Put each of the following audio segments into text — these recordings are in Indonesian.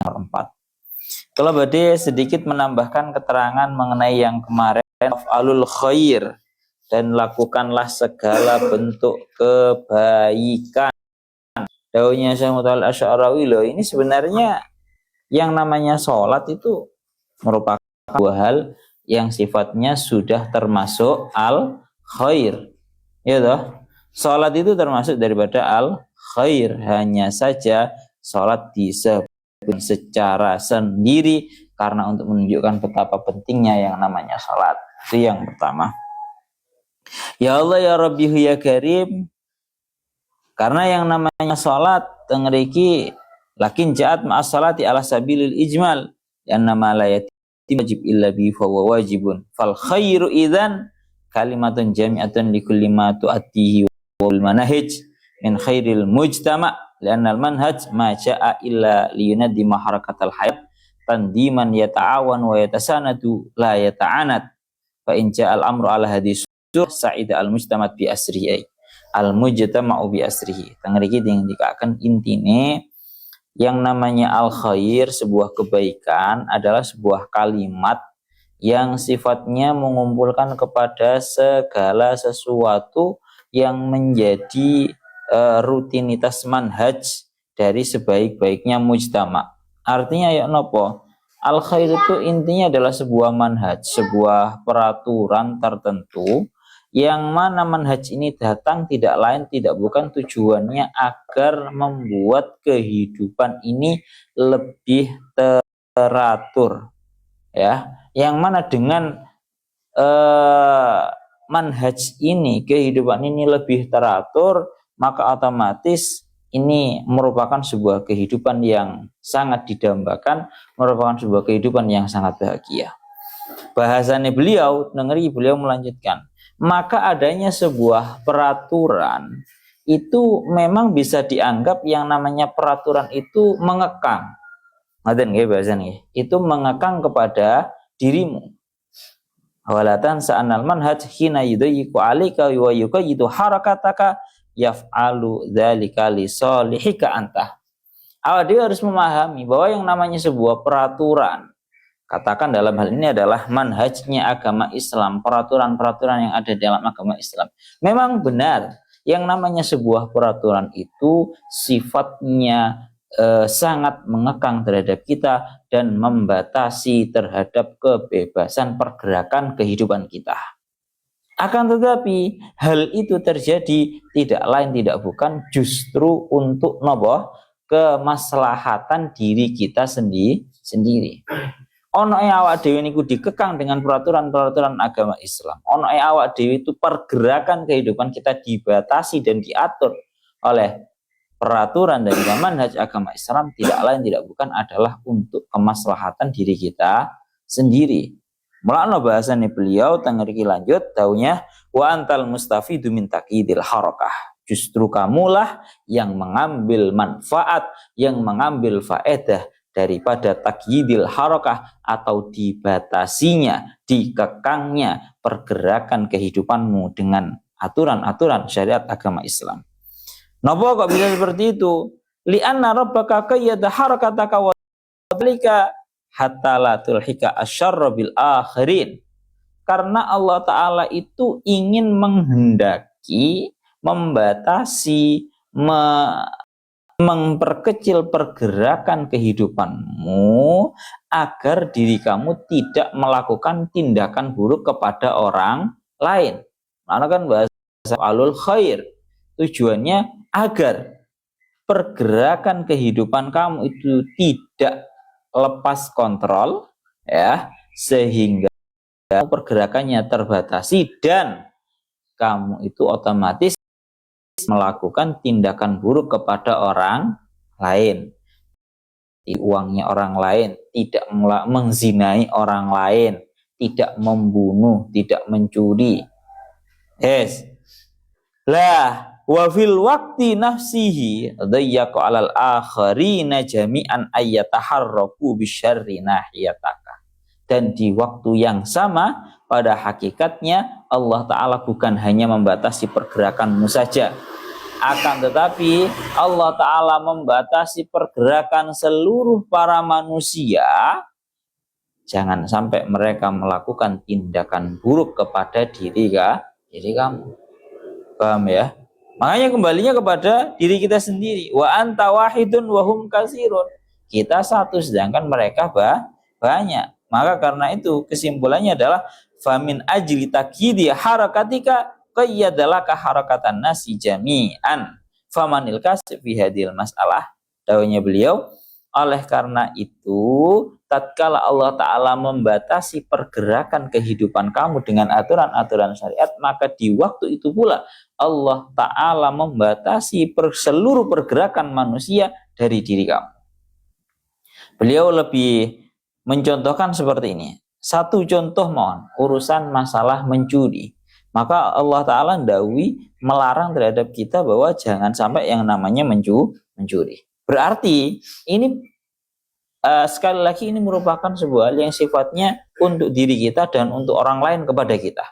4. Kalau badai sedikit menambahkan keterangan mengenai yang kemarin, af'alul khair, dan lakukanlah segala bentuk kebaikan. Daunya Syekh Mutawalli Asy'arawi loh, ini sebenarnya yang namanya sholat itu merupakan dua hal yang sifatnya sudah termasuk al khair, ya toh. Sholat itu termasuk daripada al khair, hanya saja sholat disebut secara sendiri karena untuk menunjukkan betapa pentingnya yang namanya sholat. Itu yang pertama. Ya Allah ya Rabbi ya Karim, karena yang namanya sholat tengriki lakin ja'at ma'as salati ala sabilil ijmal, yanna ma la yatim wajib illa bi fa wajibun fal khairu idzan kalimatun jami'atun likulli ma tu'attihi wal manahij min khairil mujtama' lianna al manhaj ma ja'a illa liyunaddima harakatal hayat tandiman yata'awan wa yatasanadu la yata'anat fa in ja'al amru ala hadis sa'ida al mujtama' bi asrihi al mujtama'u bi asrihi. Tangriki yang dikatakan intine yang namanya al khair, sebuah kebaikan, adalah sebuah kalimat yang sifatnya mengumpulkan kepada segala sesuatu yang menjadi rutinitas manhaj dari sebaik-baiknya mujtama. Artinya ya nopo? Al khair itu intinya adalah sebuah manhaj, sebuah peraturan tertentu yang mana manhaj ini datang tidak lain tidak bukan tujuannya agar membuat kehidupan ini lebih teratur, ya. Yang mana dengan manhaj ini kehidupan ini lebih teratur, maka otomatis ini merupakan sebuah kehidupan yang sangat didambakan, merupakan sebuah kehidupan yang sangat bahagia. Bahasannya beliau melanjutkan, maka adanya sebuah peraturan itu memang bisa dianggap yang namanya peraturan itu mengekang. Ngaten nggih bahasane, itu mengekang kepada dirimu. Walatan sa'anal manhaj hina yudayyiqu 'alaika wa yuqayyidu harakataka yaf'alu dzalika li salihika anta. Dia harus memahami bahwa yang namanya sebuah peraturan, katakan dalam hal ini adalah manhajnya agama Islam, peraturan-peraturan yang ada dalam agama Islam. Memang benar, yang namanya sebuah peraturan itu sifatnya sangat mengekang terhadap kita dan membatasi terhadap kebebasan pergerakan kehidupan kita. Akan tetapi hal itu terjadi tidak lain tidak bukan justru untuk kemaslahatan diri kita sendiri. Ono awak dhewe niku dikekang dengan peraturan-peraturan agama Islam. Ono awak dhewe itu pergerakan kehidupan kita dibatasi dan diatur oleh peraturan dan manhaj agama Islam, tidak lain tidak bukan adalah untuk kemaslahatan diri kita sendiri. Mulane bahasane beliau tengriki lanjut taunya wa antal mustafidu min taqidil harakah. Justru kamulah yang mengambil manfaat, yang mengambil faedah daripada takyidil harakah atau dibatasinya, dikekangnya pergerakan kehidupanmu dengan aturan-aturan syariat agama Islam. Napa kok bisa seperti itu? Li'anna rabbaka qayyada harakataka wa dzalika hatta la tulhika asyarra bil akhirin. Karena Allah Ta'ala itu ingin menghendaki, membatasi, memperkecil pergerakan kehidupanmu agar diri kamu tidak melakukan tindakan buruk kepada orang lain. Karena kan bahasa alul khair, tujuannya agar pergerakan kehidupan kamu itu tidak lepas kontrol, ya, sehingga pergerakannya terbatasi dan kamu itu otomatis melakukan tindakan buruk kepada orang lain, di uangnya orang lain, tidak mengzinai orang lain, tidak membunuh, tidak mencuri. Lah wa fil waqti nafsihi dayyaqu 'alal akharina jami'an ayyataharraku bisyarri nahiyataka. Dan di waktu yang sama pada hakikatnya Allah Ta'ala bukan hanya membatasi pergerakanmu saja, Akan tetapi Allah Ta'ala membatasi pergerakan seluruh para manusia. Jangan sampai mereka melakukan tindakan buruk kepada diri kamu. Paham ya? Makanya kembalinya kepada diri kita sendiri. Wa anta wahidun wa hum katsirun. Kita satu sedangkan mereka banyak. Maka karena itu kesimpulannya adalah famin ajli takyidi harakatika qayyadalaka harakatan nasi jami'an. Famanil kasib fi hadil masalah. Dawuhnya beliau, oleh karena itu, tatkala Allah Ta'ala membatasi pergerakan kehidupan kamu dengan aturan-aturan syariat, maka di waktu itu pula Allah Ta'ala membatasi seluruh pergerakan manusia dari diri kamu. Beliau lebih mencontohkan seperti ini. Satu contoh mohon, urusan masalah mencuri. Maka Allah Ta'ala ndawi melarang terhadap kita bahwa jangan sampai yang namanya mencuri. Berarti ini sekali lagi ini merupakan sebuah hal yang sifatnya untuk diri kita dan untuk orang lain kepada kita.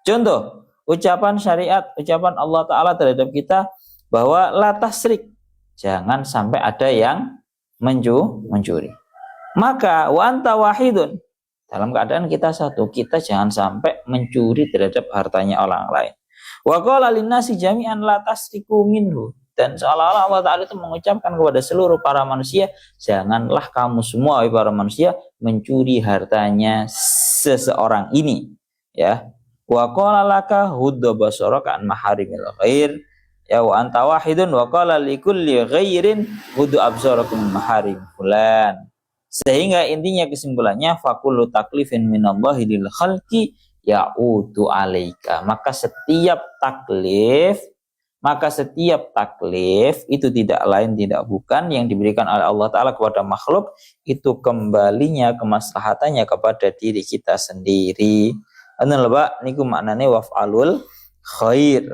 Contoh, ucapan syariat, ucapan Allah Ta'ala terhadap kita bahwa la tasrik, jangan sampai ada yang mencuri. Maka wa anta wahidun, dalam keadaan kita satu, kita jangan sampai mencuri terhadap hartanya orang lain. Wa qala linnasi jami'an la tasriku minhu, dan seolah-olah Allah Ta'ala itu mengucapkan kepada seluruh para manusia, janganlah kamu semua para manusia mencuri hartanya seseorang ini. Ya. Wa qala laka hudda basaraka an maharimil ghair. Ya wa anta wahidun wa qala likulli ghairin huddu absarakum maharim fulan. Sehingga intinya kesimpulannya fakullu taklifin minallahi lil khalqi ya'udu alaika. Maka setiap taklif itu tidak lain tidak bukan yang diberikan oleh Allah Ta'ala kepada makhluk, itu kembalinya kemaslahatannya kepada diri kita sendiri. Anu lebak niku maknane waf'alul khair.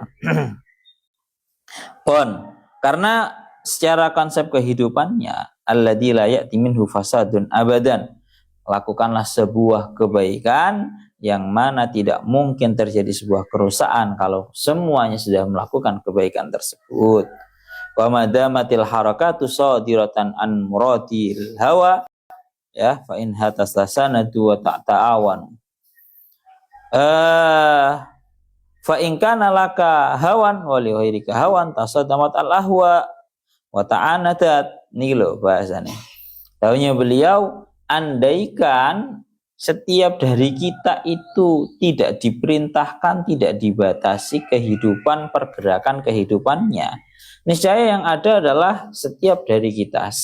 Karena secara konsep kehidupannya alladzi la ya'ti minhu fasadun abadan, lakukanlah sebuah kebaikan yang mana tidak mungkin terjadi sebuah kerusakan kalau semuanya sudah melakukan kebaikan tersebut. Wa madamatil harakatu sadiratan an muradil hawa, ya, fa in hatasasanadu wa ta'tawan. Fa in kana laka hawan wa li ghairika hawan tasadamat al ahwa wa ta'anatat. Ini loh bahasanya. Tahunya beliau, andaikan setiap dari kita itu tidak diperintahkan, tidak dibatasi pergerakan kehidupannya, niscaya yang ada adalah setiap dari kita,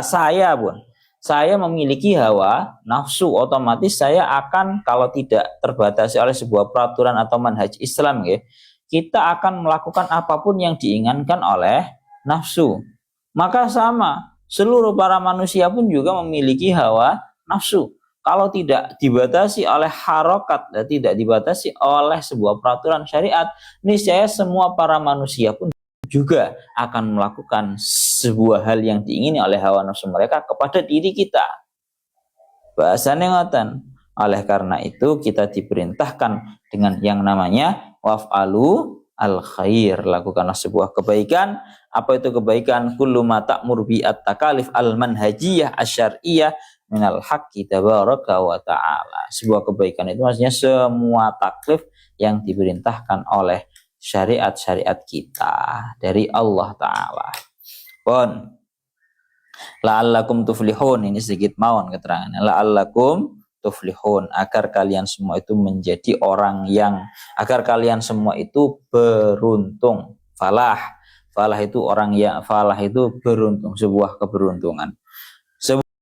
saya pun, saya memiliki hawa nafsu, otomatis saya akan, kalau tidak terbatasi oleh sebuah peraturan atau manhaj Islam, ya, kita akan melakukan apapun yang diinginkan oleh nafsu. Maka sama, seluruh para manusia pun juga memiliki hawa nafsu. Kalau tidak dibatasi oleh harokat dan tidak dibatasi oleh sebuah peraturan syariat, niscaya semua para manusia pun juga akan melakukan sebuah hal yang diingini oleh hawa nafsu mereka kepada diri kita. Bahasanya ngoten. Oleh karena itu kita diperintahkan dengan yang namanya waf'alu al khair, lakukanlah sebuah kebaikan. Apa itu kebaikan? Kullu ma ta'mur bi at-takalif al manhajiyah asyariyah minal haqqi tabaraka wa ta'ala. Sebuah kebaikan itu maksudnya semua taklif yang diperintahkan oleh syariat-syariat kita dari Allah Ta'ala. La'allakum tuflihun, ini sedikit mawon keterangannya. La'allakum tuflihun, agar kalian semua itu menjadi orang yang, agar kalian semua itu beruntung. Falah itu orang yang, falah itu beruntung, sebuah keberuntungan.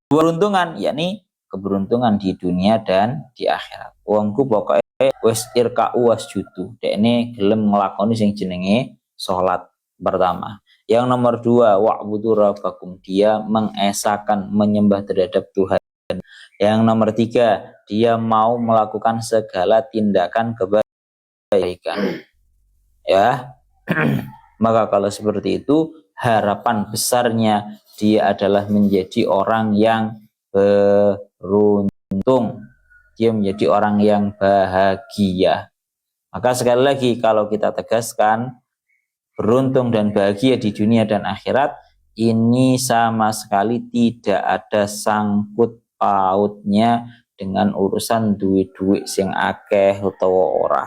Keberuntungan, yakni keberuntungan di dunia dan di akhirat. Wongku pokoknya wis irka'u wasjudu, dekne gelem nglakoni sing jenenge salat pertama. Yang nomor 2, wa'budu rabbakum, dia mengesahkan menyembah terhadap Tuhan. Yang nomor 3, dia mau melakukan segala tindakan kebaikan. Ya. Maka kalau seperti itu, harapan besarnya dia adalah menjadi orang yang beruntung. Dia menjadi orang yang bahagia. Maka sekali lagi kalau kita tegaskan, beruntung dan bahagia di dunia dan akhirat, ini sama sekali tidak ada sangkut pautnya dengan urusan duit-duit sing akeh utawa ora.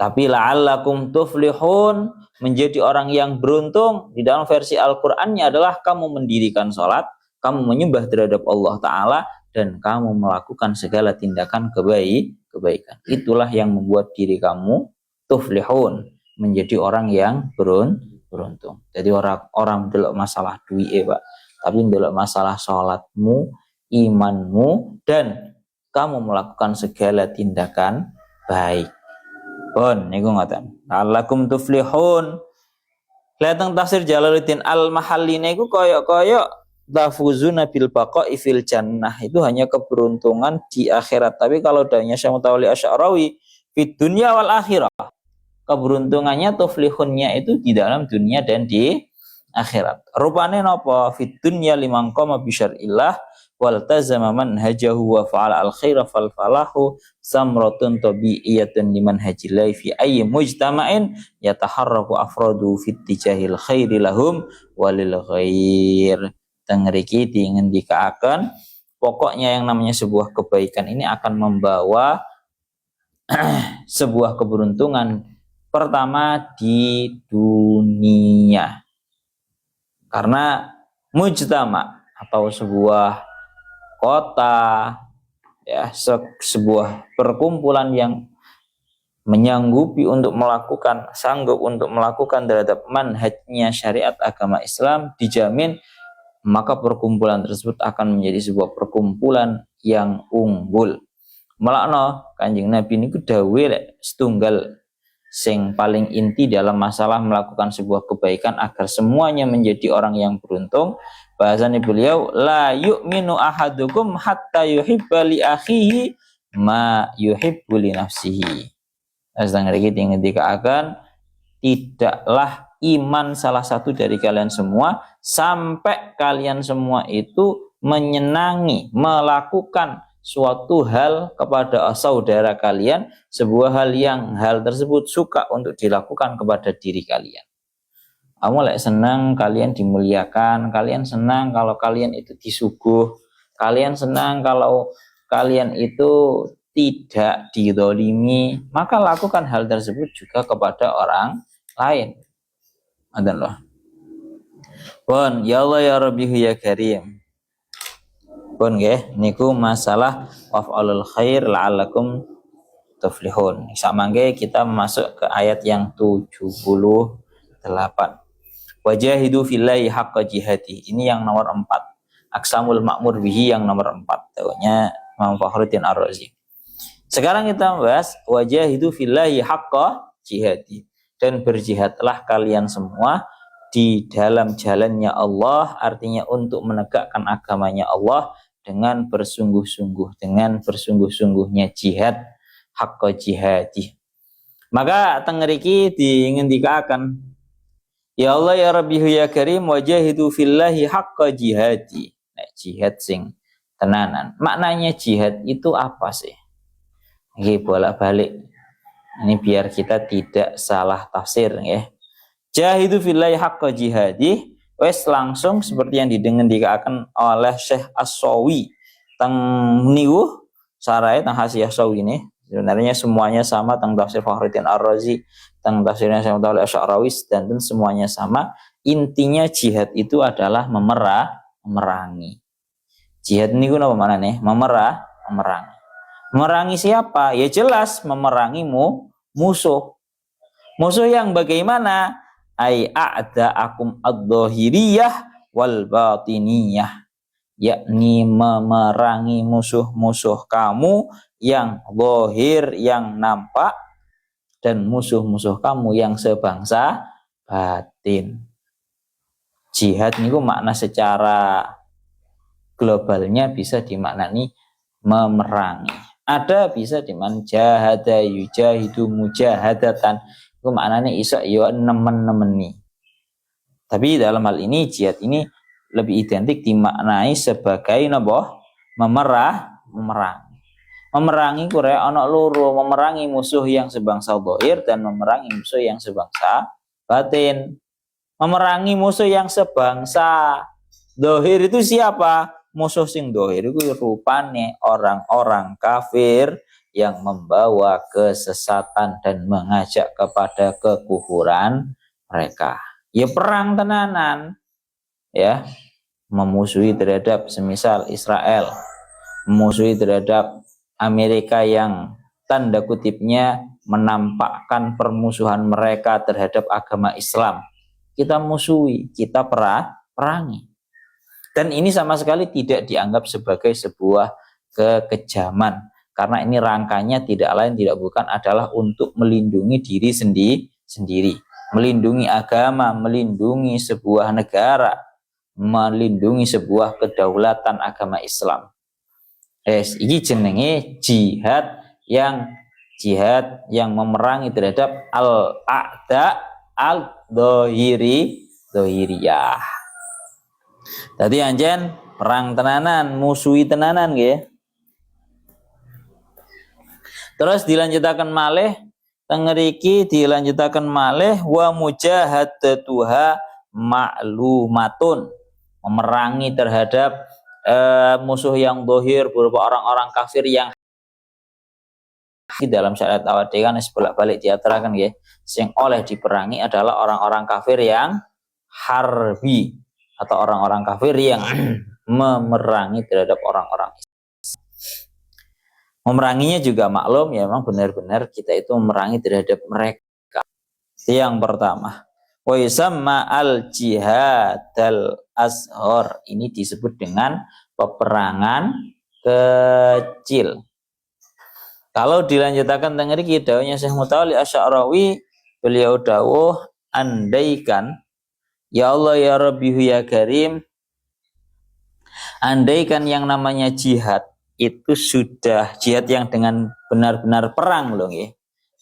Tapi la'allakum tuflihun, menjadi orang yang beruntung di dalam versi Al-Qur'annya adalah kamu mendirikan sholat, kamu menyembah terhadap Allah Ta'ala, dan kamu melakukan segala tindakan kebaikan. Itulah yang membuat diri kamu tuflihun, menjadi orang yang beruntung. Jadi orang delok masalah duit, Pak, tapi delok masalah sholatmu, imanmu, dan kamu melakukan segala tindakan baik. Pun niku ngoten. La'allakum tuflihun. Lihatang tafsir Jalaluddin Al-Mahalli niku koyok-koyok tafuzuna bil baqa'i fil jannah, itu hanya keberuntungan di akhirat. Tapi kalau danya Syekh Mutawalli Asy'arawi fid dunya wal akhirah, keberuntungannya tuflihunnya itu di dalam dunia dan di akhirat. Rupane napa? Fid dunya liman qama bi syar'illah wal tazama manhajahu wa fa'ala al khaira fal falahu samratun tabi'iyatun liman hajilai fi ayyi mujtama'in yataharraku afradu fit tijahil khairi lahum walil ghair. Tengriki dingendikaken pokoknya yang namanya sebuah kebaikan ini akan membawa sebuah keberuntungan pertama di dunia. Karena mujtama atau sebuah kota, ya, sebuah perkumpulan yang sanggup untuk melakukan terhadap manhajnya syariat agama Islam dijamin, maka perkumpulan tersebut akan menjadi sebuah perkumpulan yang unggul. Malakno Kanjeng Nabi niku dawuh setunggal sing paling inti dalam masalah melakukan sebuah kebaikan agar semuanya menjadi orang yang beruntung. Bahasanya beliau, la yu'minu ahadukum hatta yuhibba li akhihi ma yuhibbu li nafsihi. Sedang iki ngendikaken, tidaklah iman salah satu dari kalian semua sampai kalian semua itu menyenangi, melakukan suatu hal kepada saudara kalian, sebuah hal tersebut suka untuk dilakukan kepada diri kalian. Kamu senang kalian dimuliakan, kalian senang kalau kalian itu disuguh, kalian senang kalau kalian itu tidak didolimi, maka lakukan hal tersebut juga kepada orang lain. Adalah. Pun ya Allah ya Rabbihu ya Karim. Pun nggih niku masalah waf'alul khair la'allakum tuflihun. Samangke kita masuk ke ayat yang 78. Wajahidu fillahi haqqa jihadi. Ini yang nomor 4. Aqsamul ma'mur bihi yang nomor 4. Taunya Imam Fakhruddin Ar-Razi. Sekarang kita membahas wajahidu fillahi haqqa jihadi. Dan berjihadlah kalian semua di dalam jalannya Allah, artinya untuk menegakkan agamanya Allah dengan bersungguh-sungguhnya jihad, haqqa jihadi. Maka tengeriki dingendikaken, ya Allah ya Rabbihu ya Karim wajahidu fillahi haqqa jihadi. Nah, jihad sing tenanan. Maknanya jihad itu apa sih? Nggih bolak-balik. Ini biar kita tidak salah tafsir ya. Jahidu fillahi haqqa jihadi, wes langsung seperti yang didengendikaken oleh Syekh As-Sawi teng niku sarai teng Hasyiah Sawi ini. Sebenarnya semuanya sama teng tafsir Fakhruddin Ar-Razi, teng tafsirnya Syekh Mutawalli Asy'arawi, dan semuanya sama. Intinya jihad itu adalah memerangi. Jihad niku napa manane? Memerangi. Memerangi siapa? Ya jelas memerangi musuh. Musuh yang bagaimana? Ai a'da'akum ad-dhahiriyah wal batiniyah, yakni memerangi musuh-musuh kamu yang zahir, yang nampak, dan musuh-musuh kamu yang sebangsa batin. Jihad niku makna secara globalnya bisa dimaknani memerangi. Ada bisa dimaknani jahada yujahidu mujahadatan. Itu maknanya iso yo nemen-nemeni. Tapi dalam hal ini jihad ini lebih identik dimaknai sebagai napa? Memerangi. Memerangi kure ana loro, memerangi musuh yang sebangsa zahir dan memerangi musuh yang sebangsa batin. Memerangi musuh yang sebangsa. Dohir itu siapa? Musuh sing dohir itu rupane orang-orang kafir yang membawa kesesatan dan mengajak kepada kekufuran mereka. Ya perang tenanan, ya, memusuhi terhadap semisal Israel, memusuhi terhadap Amerika yang tanda kutipnya menampakkan permusuhan mereka terhadap agama Islam. Kita musuhi, kita perangi. Dan ini sama sekali tidak dianggap sebagai sebuah kekejaman. Karena ini rangkanya tidak lain tidak bukan adalah untuk melindungi diri sendiri. Melindungi agama, melindungi sebuah negara, melindungi sebuah kedaulatan agama Islam. Ini jenenge jihad yang memerangi terhadap al-a'da al-dhahiriyah. Tadi anjen perang tenanan, musuhi tenanan nggih. Terus dilanjutakan malih tengeriki dilanjutakan malih wa mujahadatuha ma'lumatun, memerangi terhadap musuh yang dohir berupa orang-orang kafir yang di dalam syariat awal kan bolak-balik diaturakan ya, yang oleh diperangi adalah orang-orang kafir yang harbi atau orang-orang kafir yang memerangi terhadap orang-orang Islam. Memeranginya juga maklum ya, memang benar-benar kita itu memerangi terhadap mereka. Yang pertama, wa yusamma al-jihadal ashar, ini disebut dengan peperangan kecil. Kalau dilanjutkan tengeri dawuhnya Syekh Mutawalli Asy'arawi, beliau dawuh andaikan ya Allah ya Rabbihu ya Karim, andaikan yang namanya jihad itu sudah jihad yang dengan benar-benar perang loh ya,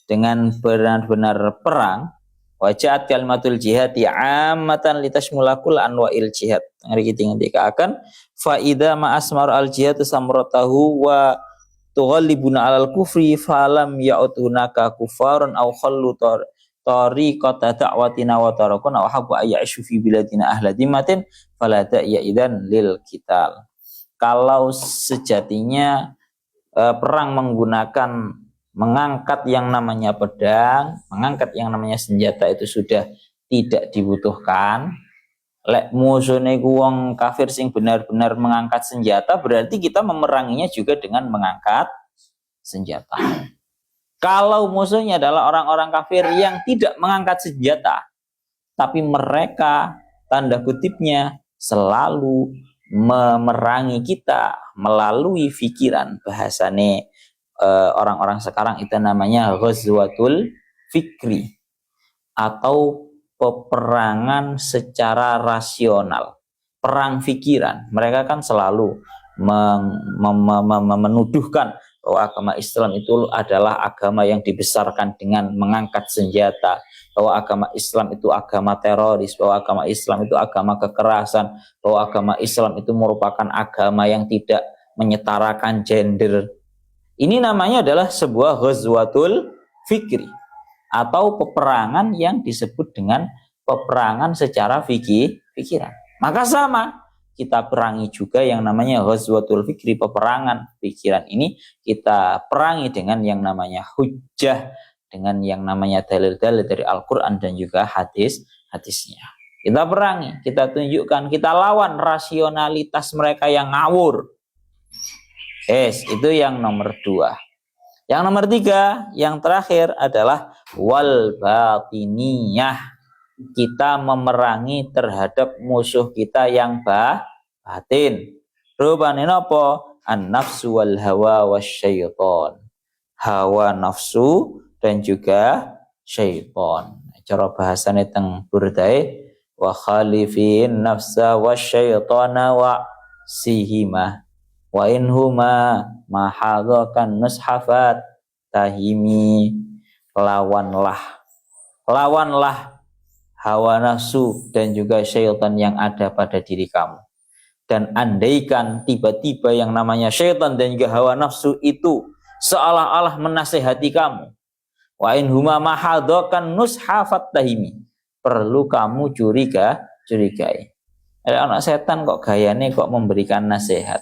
dengan benar-benar perang, wajahat kalimatul jihad ammatan litashmulakul anwa'il jihad. Ngeri kita ngendikaken fa idza ma asmar al jihad samratahu wa tughallibuna alal kufri falam ya'tunaka kufarun aw khallu tariqata da'watina wa tarakuna wa habba ayyashu fi biladina ahla dimatin fala ya idzan lil qital. Kalau sejatinya perang menggunakan mengangkat yang namanya pedang, mengangkat yang namanya senjata itu sudah tidak dibutuhkan. Lek musuhne wong kafir sing benar-benar mengangkat senjata, berarti kita memeranginya juga dengan mengangkat senjata. Kalau musuhnya adalah orang-orang kafir yang tidak mengangkat senjata, tapi mereka tanda kutipnya selalu memerangi kita melalui pikiran, bahasane orang-orang sekarang itu namanya ghazwatul fikri atau peperangan secara rasional, perang pikiran. Mereka kan selalu menuduhkan bahwa agama Islam itu adalah agama yang dibesarkan dengan mengangkat senjata, bahwa agama Islam itu agama teroris, bahwa agama Islam itu agama kekerasan, bahwa agama Islam itu merupakan agama yang tidak menyetarakan gender. Ini namanya adalah sebuah ghazwatul fikri atau peperangan yang disebut dengan peperangan secara pikiran. Maka sama, kita perangi juga yang namanya ghazwatul fikri, peperangan pikiran ini kita perangi dengan yang namanya hujjah, dengan yang namanya dalil-dalil dari Al-Quran dan juga hadisnya. Kita perangi, kita tunjukkan, kita lawan rasionalitas mereka yang ngawur. Itu yang nomor 2. Yang nomor 3, yang terakhir adalah wal batiniyah. Kita memerangi terhadap musuh kita yang batin. Rupane napa? An-nafsu wal hawa wasyaiton. Hawa nafsu dan juga syaiton. Cara bahasane teng Burdae, wa khalifin nafsa wasyaitona wa sihima wa inhuma mahadzakan nushafat tahimi. Lawanlah hawa nafsu dan juga syaitan yang ada pada diri kamu. Dan andaikan tiba-tiba yang namanya syaitan dan juga hawa nafsu itu seolah-olah menasehati kamu, wa in huma mahadzakan nushafat tahimi, perlu kamu curigai. Ada anak setan kok gayane kok memberikan nasihat.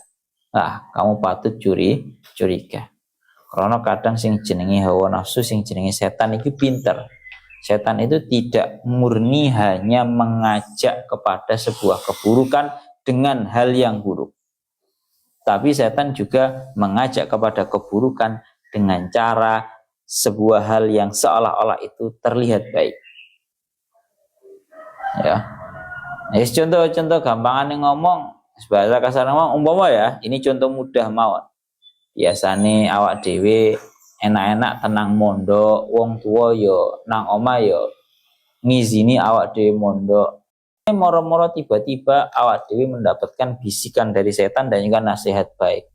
Kamu patut curiga. Karena kadang sing jenenge hawa nafsu, sing jenenge setan itu pinter. Setan itu tidak murni hanya mengajak kepada sebuah keburukan dengan hal yang buruk. Tapi setan juga mengajak kepada keburukan dengan cara sebuah hal yang seolah-olah itu terlihat baik. Ya. Contoh gampangan yang ngomong, bahasa kasar ngomong, umpama ya, ini contoh mudah mawon. Biasane awak dhewe enak-enak tenang mondok, wong tua yo nang omah yo ngizini awak dhewe mondok. Moro-moro tiba-tiba awak dhewe mendapatkan bisikan dari setan dan juga nasihat baik.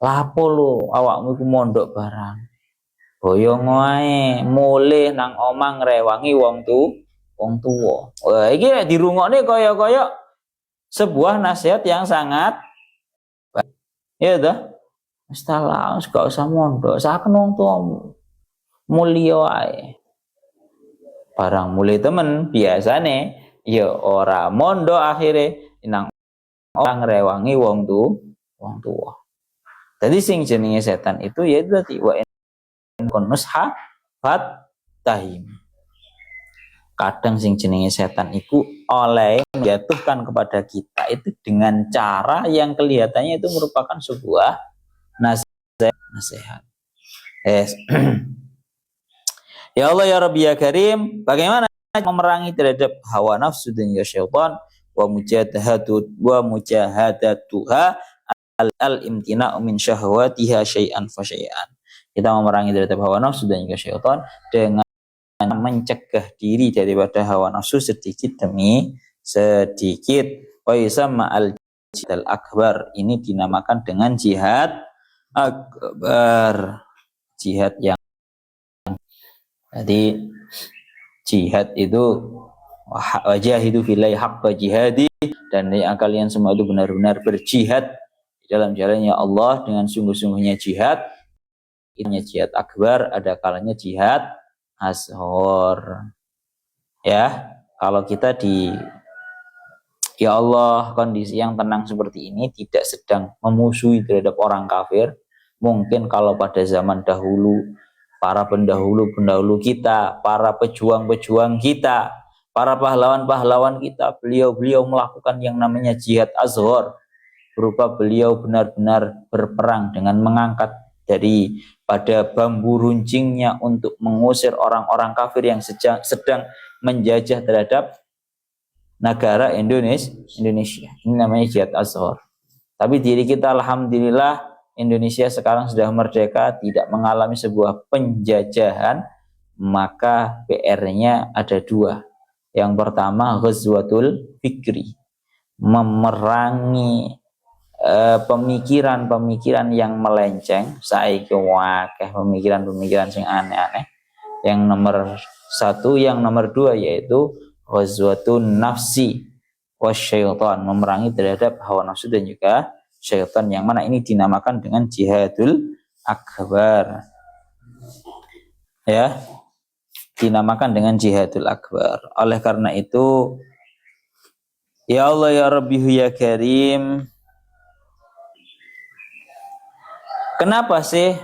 Lapo lo awakmu iku mondok barang. Boyong wae, mulih nang omah ngrewangi wong tuwa. Wah, iki nek dirungokne kaya-kaya sebuah nasihat yang sangat baik. Ya toh? Wis talah, gak usah mondok, saken wong tuamu. Mulya wae. Barang mulai temen biasane ya ora mondok akhire nang orang rewangi wong tuwa. Jadi sing jenenge setan itu ya itu tadi wa nusha fat tahim. Kadang sing jenenge setan itu oleh menjatuhkan kepada kita itu dengan cara yang kelihatannya itu merupakan sebuah nasihat. Ya Allah ya Rabbi ya Karim, bagaimana memerangi terhadap hawa nafsu dan ya syaitan wa mujahadatuha al-imtina'u min syahwatiha syai'an fa syai'an. Kita memerangi terhadap hawa nafsu dan juga syaitan dengan mencegah diri daripada hawa nafsu sedikit demi sedikit. Wa yusamma al-jihad akbar, ini dinamakan dengan jihad akbar, jihad yang jadi jihad itu wajahidu fillahi haqqa jihadi, dan yang kalian semua itu benar-benar berjihad di dalam jalannya Allah dengan sungguh-sungguhnya jihad. Ini jihad akbar, ada kalanya jihad ashor. Ya, kalau kita ya Allah kondisi yang tenang seperti ini tidak sedang memusuhi terhadap orang kafir. Mungkin kalau pada zaman dahulu para pendahulu kita, para pejuang-pejuang kita, para pahlawan-pahlawan kita, beliau melakukan yang namanya jihad azhar, berupa beliau benar-benar berperang dengan mengangkat pada bambu runcingnya untuk mengusir orang-orang kafir yang sedang menjajah terhadap negara Indonesia. Ini namanya jihad azhar. Tapi diri kita alhamdulillah Indonesia sekarang sudah merdeka, tidak mengalami sebuah penjajahan, maka PR-nya ada dua. Yang pertama ghazwatul fikri, memerangi pemikiran-pemikiran yang melenceng. Saiki wakeh pemikiran-pemikiran sing aneh-aneh. Yang nomor satu, yang nomor dua yaitu ghazwatun nafsi wasyaitan, memerangi terhadap hawa nafsu dan juga syaitan, yang mana ini dinamakan dengan jihadul akbar. Ya, dinamakan dengan jihadul akbar. Oleh karena itu, ya Allah ya Rabbi ya Karim, kenapa sih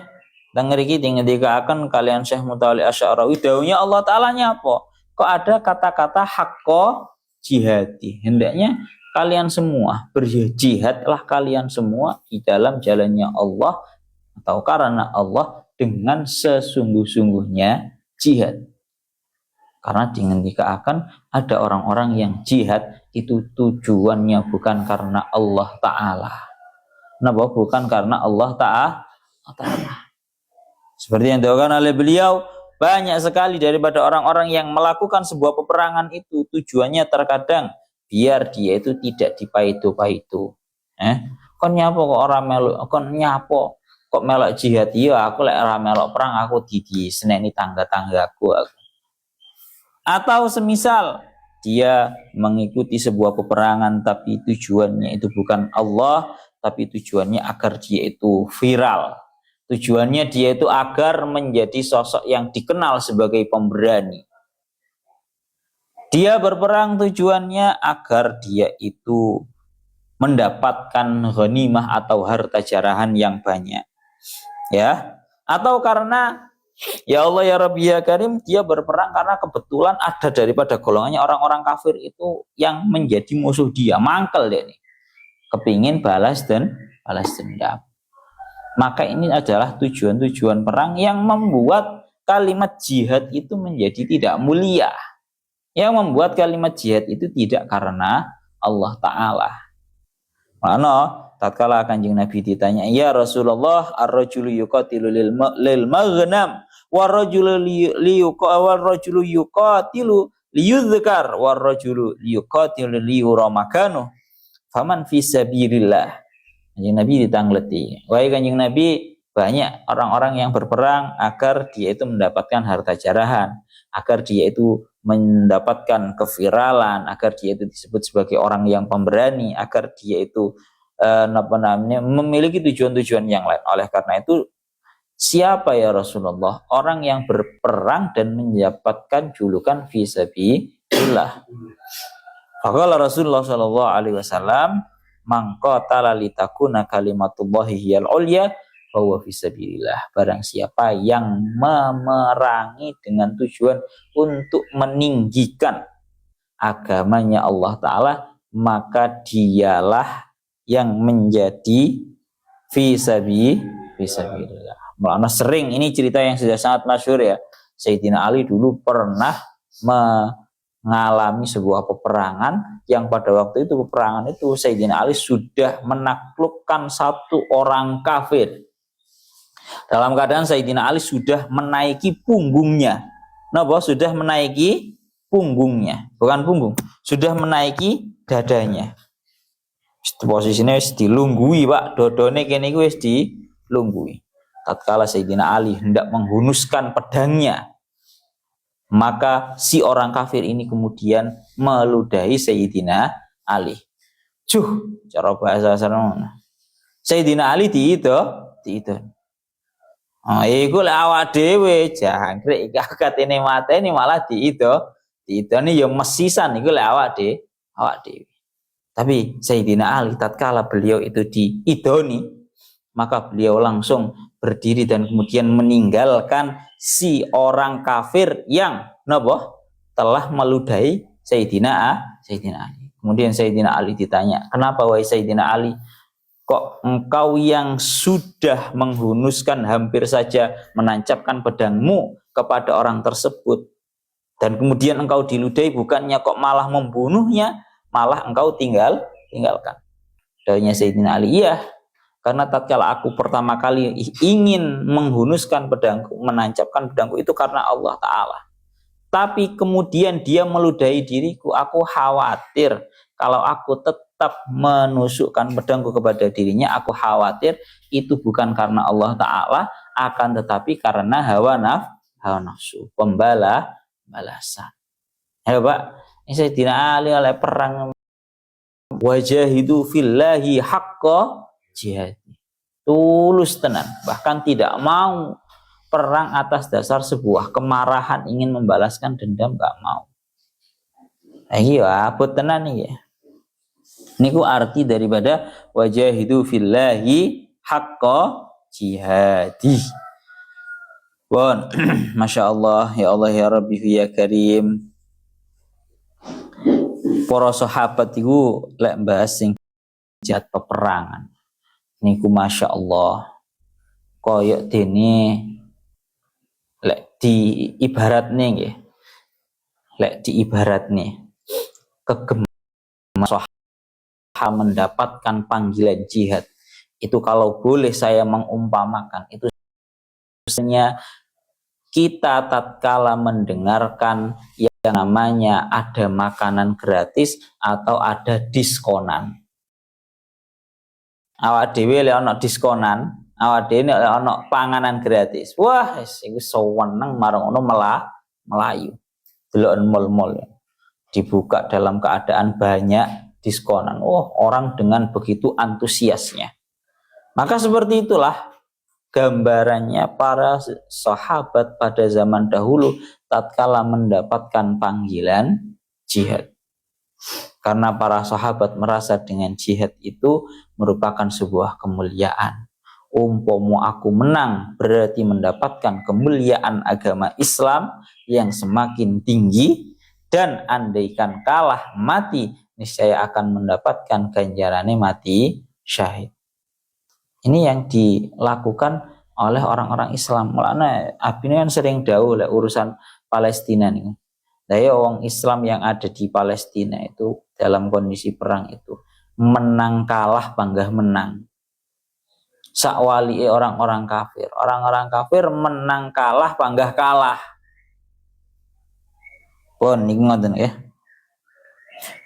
dengeriki akan kalian Syekh Mutawalli Asy'arawi dawuhnya Allah Ta'ala apa? Kok ada kata-kata hakko jihadi? Hendaknya kalian semua berjihadlah kalian semua di dalam jalannya Allah atau karena Allah dengan sesungguh-sungguhnya jihad. Karena akan ada orang-orang yang jihad itu tujuannya bukan karena Allah Ta'ala. Kenapa? Bukan karena Allah Ta'ala. Seperti yang dilakukan oleh beliau, banyak sekali daripada orang-orang yang melakukan sebuah peperangan itu tujuannya terkadang biar dia itu tidak dipaitu-paitu. Kon nyapo kok orang melok, kon nyapo kok melok jihad? Iya, aku lek ora melok perang aku seneni tangga-tanggaku aku. Atau semisal dia mengikuti sebuah peperangan tapi tujuannya itu bukan Allah, tapi tujuannya agar dia itu viral. Tujuannya dia itu agar menjadi sosok yang dikenal sebagai pemberani. Dia berperang tujuannya agar dia itu mendapatkan ghanimah atau harta jarahan yang banyak. Ya. Atau karena ya Allah ya Rabbi ya Karim, dia berperang karena kebetulan ada daripada golongannya orang-orang kafir itu yang menjadi musuh dia, mangkel dia nih, kepingin balas dendam. Maka ini adalah tujuan-tujuan perang yang membuat kalimat jihad itu menjadi tidak mulia, yang membuat kalimat jihad itu tidak karena Allah Ta'ala. Mana tatkala Kanjeng Nabi ditanya, "Ya Rasulullah, ar-rajulu yuqatilu lil maghnam, war-rajulu yuqatilu liyudhkar, war-rajulu yuqatilu liyuramakanu. Faman fi sabilillah." Kanjeng Nabi ditangleti. Wahai Kanjeng Nabi, banyak orang-orang yang berperang agar dia itu mendapatkan harta jarahan, agar dia itu mendapatkan keviralan, agar dia itu disebut sebagai orang yang pemberani, agar dia itu memiliki tujuan-tujuan yang lain. Oleh karena itu, siapa ya Rasulullah orang yang berperang dan mendapatkan julukan fisabilillah? Faqala Rasulullah sallallahu alaihi wasallam, "Man qatala litakuna kalimatullahi hiyal ulya bahwa fisabilillah." Barang siapa yang memerangi dengan tujuan untuk meninggikan agamanya Allah Ta'ala, maka dialah yang menjadi fisabilillah. Makna sering, ini cerita yang sudah sangat masyhur ya. Sayyidina Ali dulu pernah mengalami sebuah peperangan yang pada waktu itu peperangan itu Sayyidina Ali sudah menaklukkan satu orang kafir. Dalam keadaan Sayyidina Ali sudah menaiki punggungnya. Napa? Sudah menaiki punggungnya, bukan punggung, sudah menaiki dadanya. Posisinya wis dilunggui, Pak. Dodone kene iki wis dilunggui. Tatkala Sayyidina Ali hendak menghunuskan pedangnya, maka si orang kafir ini kemudian meludahi Sayyidina Ali. Cara bahasa sarana. Sayyidina Ali diido. Iku lek awak dhewe jangkrik kakatene mateni malah diido. Diidone ya mesisan iku lek awak dhewe. Tapi Sayyidina Ali tatkala beliau itu diidoni, maka beliau langsung berdiri dan kemudian meninggalkan si orang kafir yang telah meludahi Sayyidina Ali. Kemudian Sayyidina Ali ditanya, "Kenapa wahai Sayyidina Ali? Kok engkau yang sudah menghunuskan, hampir saja menancapkan pedangmu kepada orang tersebut, dan kemudian engkau diludahi, bukannya kok malah membunuhnya, malah engkau tinggalkan?" Dawuhnya Sayyidina Ali, "Iya, karena tatkala aku pertama kali ingin menghunuskan pedangku, menancapkan pedangku itu karena Allah Ta'ala. Tapi kemudian dia meludahi diriku, aku khawatir kalau aku tetap menusukkan pedangku kepada dirinya, aku khawatir itu bukan karena Allah Ta'ala, akan tetapi karena hawa nafsu, pembalasan." Ya Pak, ini Sayyidina Ali oleh perang, wajahidu fillahi haqqa jihad, tulus tenan, bahkan tidak mau perang atas dasar sebuah kemarahan ingin membalaskan dendam, gak mau. Iya, abot tenan nih ya. Niku arti daripada wajahidu fillahi haqqa jihadi. Bon, Masya Allah, ya Allah ya Rabbi ya Karim. Para sahabat itu lek bahas sing jihad peperangan niku Masya Allah koyok dene lek di ibarat nih, lek di ibarat nih kegemaran sahabat mendapatkan panggilan jihad itu, kalau boleh saya mengumpamakan itu sebenarnya kita tatkala mendengarkan yang namanya ada makanan gratis atau ada diskonan. Awak dhewe lek ana diskonan, awak dhewe lek ana panganan gratis, wah iku seneng marang ngono melayu. Deloken mall-mall dibuka dalam keadaan banyak diskonan. Oh, orang dengan begitu antusiasnya. Maka seperti itulah gambarannya para sahabat pada zaman dahulu tatkala mendapatkan panggilan jihad. Karena para sahabat merasa dengan jihad itu merupakan sebuah kemuliaan. Umpama aku menang berarti mendapatkan kemuliaan agama Islam yang semakin tinggi, dan andaikan kalah mati niscaya akan mendapatkan ganjarannya mati syahid. Ini yang dilakukan oleh orang-orang Islam. Mulanya abine kan sering dawuh lek urusan Palestina nih. Nah, ya orang Islam yang ada di Palestina itu dalam kondisi perang itu menang kalah bangga menang. Sakwali orang-orang kafir. Orang-orang kafir menang kalah bangga kalah. Pun niku ngoten ya.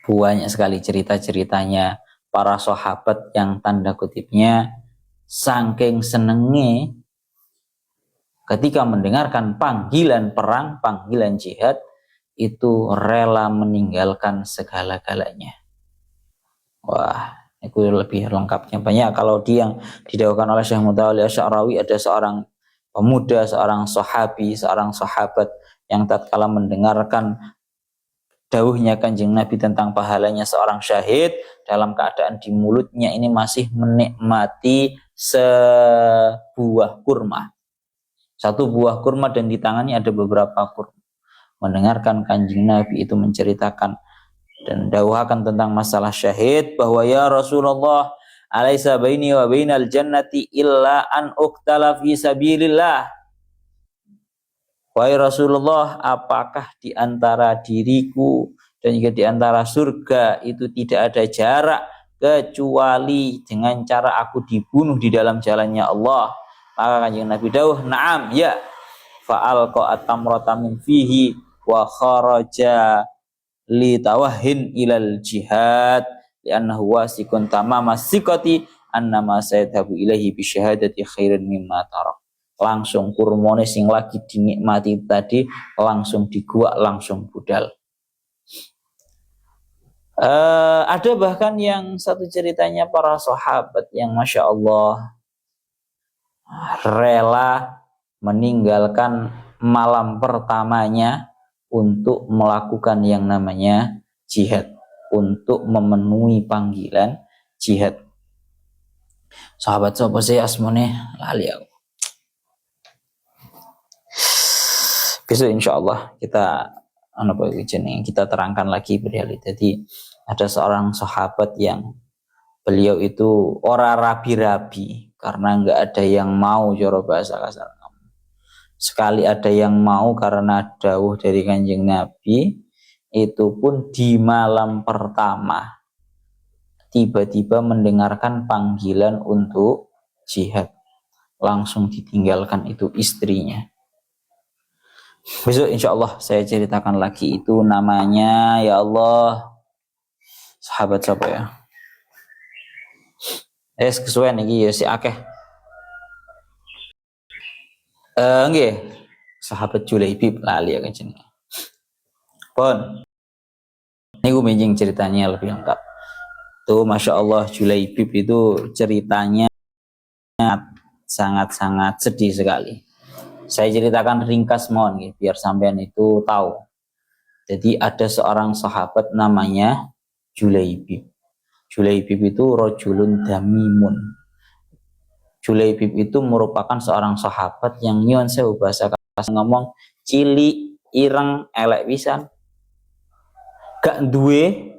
Banyak sekali cerita-ceritanya para sahabat yang tanda kutipnya saking senenge ketika mendengarkan panggilan perang, panggilan jihad, itu rela meninggalkan segala-galanya. Wah, itu lebih lengkapnya banyak. Kalau dia yang didawahkan oleh Syekh Mutawalli Asy'arawi, ada seorang pemuda, seorang sahabi, seorang sahabat yang tatkala mendengarkan dawuhnya Kanjeng Nabi tentang pahalanya seorang syahid, dalam keadaan di mulutnya ini masih menikmati sebuah kurma. Satu buah kurma dan di tangannya ada beberapa kurma. Mendengarkan Kanjeng Nabi itu menceritakan dan dawahkan tentang masalah syahid, bahwa ya Rasulullah, alaisa baini wa bainal jannati illa an uqtala fi sabilillah. Wahai Rasulullah, apakah di antara diriku dan juga di antara surga itu tidak ada jarak kecuali dengan cara aku dibunuh di dalam jalannya Allah? Maka Kanjeng Nabi dawuh, na'am, ya. Fa'alqa at-tamrata min fihi wa kharaja li tawahhin ilal jihad li'annahu wasikun tamama sikati annama sayadhabu ilaihi bi syahadati khairan mimma tarak. Langsung kurmone sing lagi dinikmati tadi langsung diguak, langsung budal. Ada bahkan yang satu ceritanya para sahabat yang Masya Allah rela meninggalkan malam pertamanya untuk melakukan yang namanya jihad, untuk memenuhi panggilan jihad. Sahabat sapa sih asmone lali aku. Besok insya Allah kita kita terangkan lagi perihal itu. Jadi ada seorang sahabat yang beliau itu ora rabi-rabi karena nggak ada yang mau, joro bahasa kasar. Sekali ada yang mau karena dawuh dari Kanjeng Nabi, itu pun di malam pertama tiba-tiba mendengarkan panggilan untuk jihad, langsung ditinggalkan itu istrinya. Besok insya Allah saya ceritakan lagi itu namanya, ya Allah, sahabat siapa ya? Kesuwen iki ya si akeh. Nggih, sahabat Julaibib lali ya jenenge. Pun niku benjing ceritanya lebih lengkap. Tuh Masya Allah, Julaibib itu ceritanya sangat-sangat sedih sekali. Saya ceritakan ringkas mohon gitu, biar sampean itu tahu. Jadi ada seorang sahabat namanya Julaibib. Julaibib itu rojulun damimun. Julaibib itu merupakan seorang sahabat yang nyuwun sewu bahasa kasar ngomong cili ireng elek pisan. Gak duwe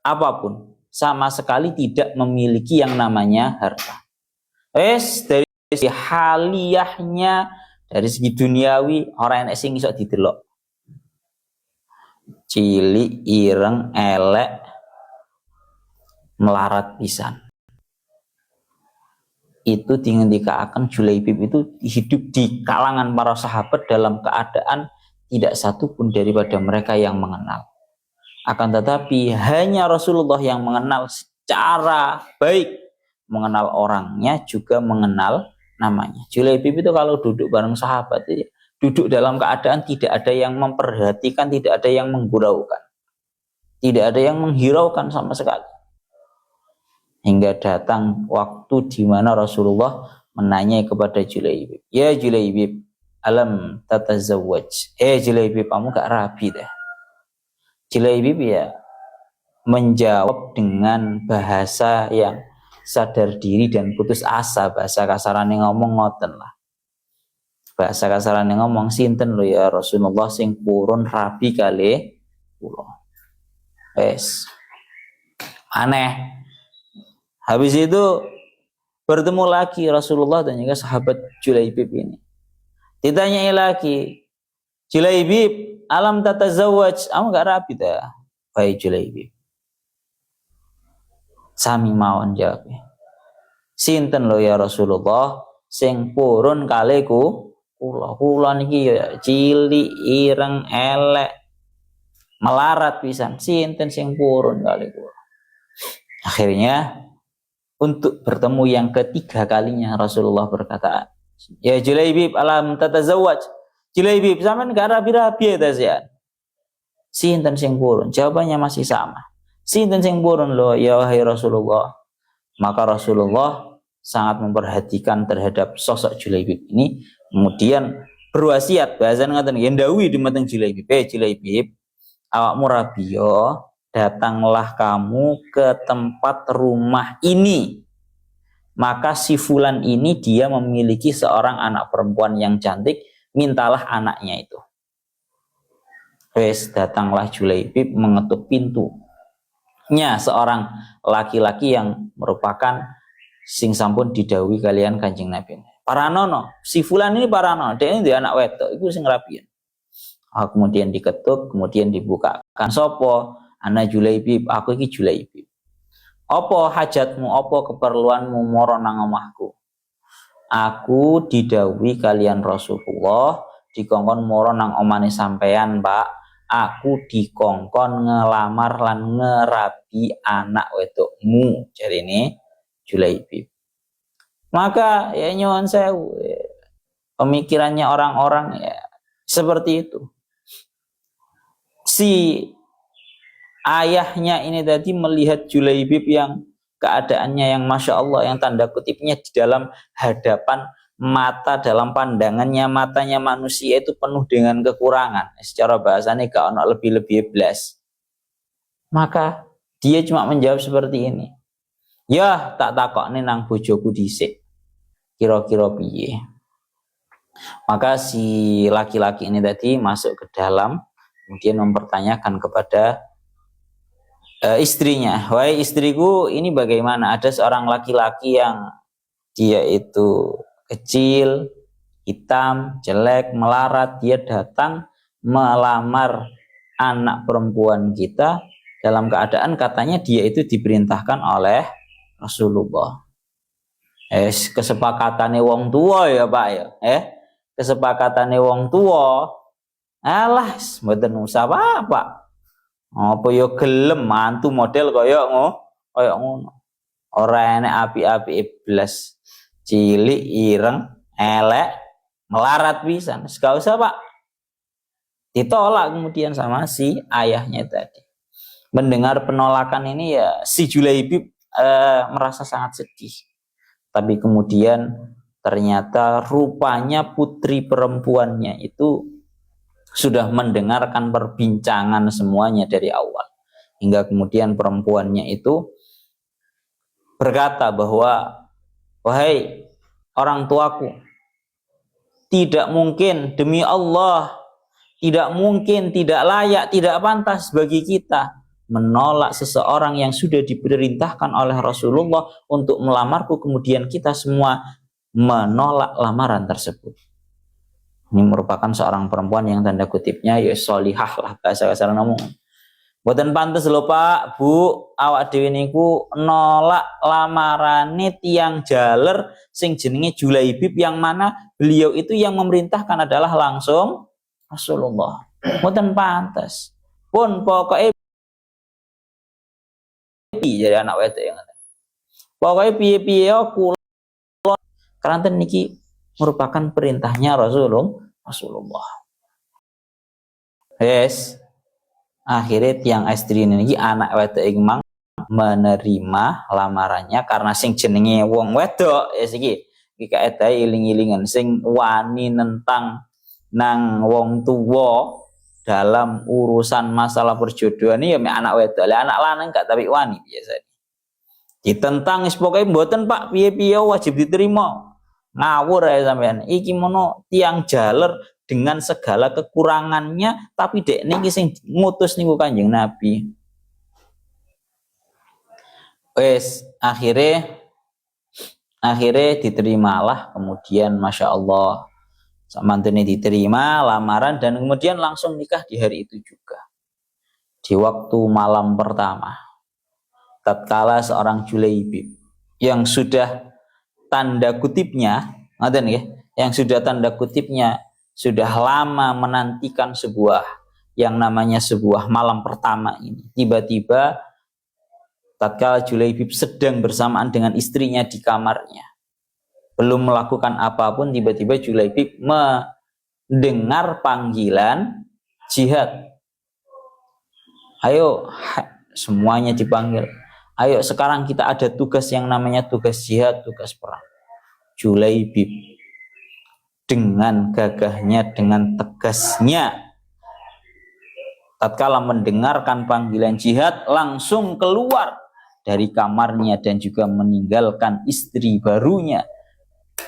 apapun, sama sekali tidak memiliki yang namanya harta. Dari segi haliyahnya, dari segi duniawi orang enek sing iso didelok. Cili ireng elek melarat pisan. Itu dingendikaaken Julaibib itu hidup di kalangan para sahabat dalam keadaan tidak satu pun daripada mereka yang mengenal. Akan tetapi hanya Rasulullah yang mengenal secara baik, mengenal orangnya juga mengenal namanya. Julaibib itu kalau duduk bareng sahabat itu duduk dalam keadaan tidak ada yang memperhatikan, tidak ada yang mengguraukan, tidak ada yang menghiraukan sama sekali. Hingga datang waktu di mana Rasulullah menanya kepada Julaibib, ya Julaibib, alam tatazawwaj? Julaibib, kamu gak rabi dah? Julaibib ya menjawab dengan bahasa yang sadar diri dan putus asa. Bahasa kasarane ngomong ngoten lah. Bahasa kasarane ngomong, sinten lho ya Rasulullah sing purun rabi kali kula. Wes. Aneh. Habis itu bertemu lagi Rasulullah dan juga sahabat Julaibib ini. Ditanyai lagi, Julaibib, alam tatazawwaj, kamu gak rapi dah? Wahai Julaibib. Sami mawon jawabnya. Sinten lo ya Rasulullah sing purun kaleku kula niki ya cilik ireng elek melarat pisan. Sinten sing purun kaleku. Akhirnya untuk bertemu yang ketiga kalinya Rasulullah berkata, ya Julaibib, alam tatazawwaj. Julaibib, sampean gak rabi-rabi ta ya? Sinten sing purun? Jawabannya masih sama. Sinten sing purun lo ya wahai Rasulullah. Maka Rasulullah sangat memperhatikan terhadap sosok Julaibib ini, kemudian berwasiat bahasan ngaten yen dawuh dumateng Julaibib, Julaibib, awakmu rabiyo, datanglah kamu ke tempat rumah ini. Maka si fulan ini dia memiliki seorang anak perempuan yang cantik, mintalah anaknya itu. Wes, datanglah Julaibib mengetuk pintunya seorang laki-laki yang merupakan sing sampun didhawuhi kalian Kanjeng Nabi. Paranono, si fulan ini paranono, dia ini anak wedok, itu sing rapian. Kemudian diketuk, kemudian dibukakan. Sopo? Ana Julaibib, aku iki Julaibib. Apa hajatmu, apa keperluanmu moro nang omahku? Aku didhawuhi kalian Rasulullah dikongkon moro nang omane sampean, Pak. Aku dikongkon ngelamar lan ngerabi anak wedokmu. Jadi ini Julaibib. Maka ya nyuwun sewu, pemikirannya orang-orang ya seperti itu. Si ayahnya ini tadi melihat Julaibib yang keadaannya yang Masya Allah, yang tanda kutipnya di dalam hadapan mata, dalam pandangannya matanya manusia itu penuh dengan kekurangan. Secara bahasanya gak ono lebih-lebih blas. Maka dia cuma menjawab seperti ini. Ya tak takokne nang bojoku dhisik. Kira-kira piye? Maka si laki-laki ini tadi masuk ke dalam, kemudian mempertanyakan kepada istrinya, wahai istriku, ini bagaimana? Ada seorang laki-laki yang dia itu kecil, hitam, jelek, melarat, dia datang melamar anak perempuan kita dalam keadaan katanya dia itu diperintahkan oleh Rasulullah. Kesepakatannya wong tua ya Pak ya. Kesepakatannya wong tua. Alah, mboten usah apa-apa. Apa yo gelem mantu model kaya ngono. Ora enek api-api blas. Cilik, ireng, elek, melarat pisan. Gak usah, Pak. Ditolak kemudian sama si ayahnya tadi. Mendengar penolakan ini ya si Julaibib merasa sangat sedih. Tapi kemudian ternyata rupanya putri perempuannya itu sudah mendengarkan perbincangan semuanya dari awal. Hingga kemudian perempuannya itu berkata bahwa, wahai orang tuaku, tidak mungkin, demi Allah, tidak mungkin, tidak layak, tidak pantas bagi kita menolak seseorang yang sudah diperintahkan oleh Rasulullah untuk melamarku, kemudian kita semua menolak lamaran tersebut. Ini merupakan seorang perempuan yang tanda kutipnya ya solihah lah, bahasa kasar ngomong. Boten pantes lho Pak, Bu, awak dhewe niku nolak lamarane tiyang jaler sing jenenge Julaibib, yang mana beliau itu yang memerintahkan adalah langsung Rasulullah. Boten pantes. Pun pokoke jadi anak wedok yang pokoknya piye-piye kula keranten niki merupakan perintahnya Rasulullah. Yes. Akhirnya tiang istri ini anak wedok mang menerima lamarannya karena sing jenenge wong wedok ya iki kaedahe iling-ilingan sing wani nentang nang wong tuwa dalam urusan masalah perjodohan ini ya mek anak wedok. Lah anak lanang gak tapi wani biasa. Ditentang wis pokoke mboten Pak, piye-piye wajib diterima. Ngawur ae sampean. Iki mono tiang jaler dengan segala kekurangannya tapi dek niki sing ngutus niku Kanjeng Nabi. Wes akhirnya diterimalah, kemudian Masya Allah mantune diterima lamaran dan kemudian langsung nikah di hari itu juga, di waktu malam pertama. Tatkala seorang Julaibib yang sudah tanda kutipnya sudah lama menantikan sebuah yang namanya sebuah malam pertama ini, tiba-tiba tatkala Julaibib sedang bersamaan dengan istrinya di kamarnya, belum melakukan apapun, tiba-tiba Julaibib mendengar panggilan jihad. Ayo, semuanya dipanggil. Ayo sekarang kita ada tugas yang namanya tugas jihad, tugas perang. Julaibib dengan gagahnya, dengan tegasnya, tatkala mendengarkan panggilan jihad langsung keluar dari kamarnya dan juga meninggalkan istri barunya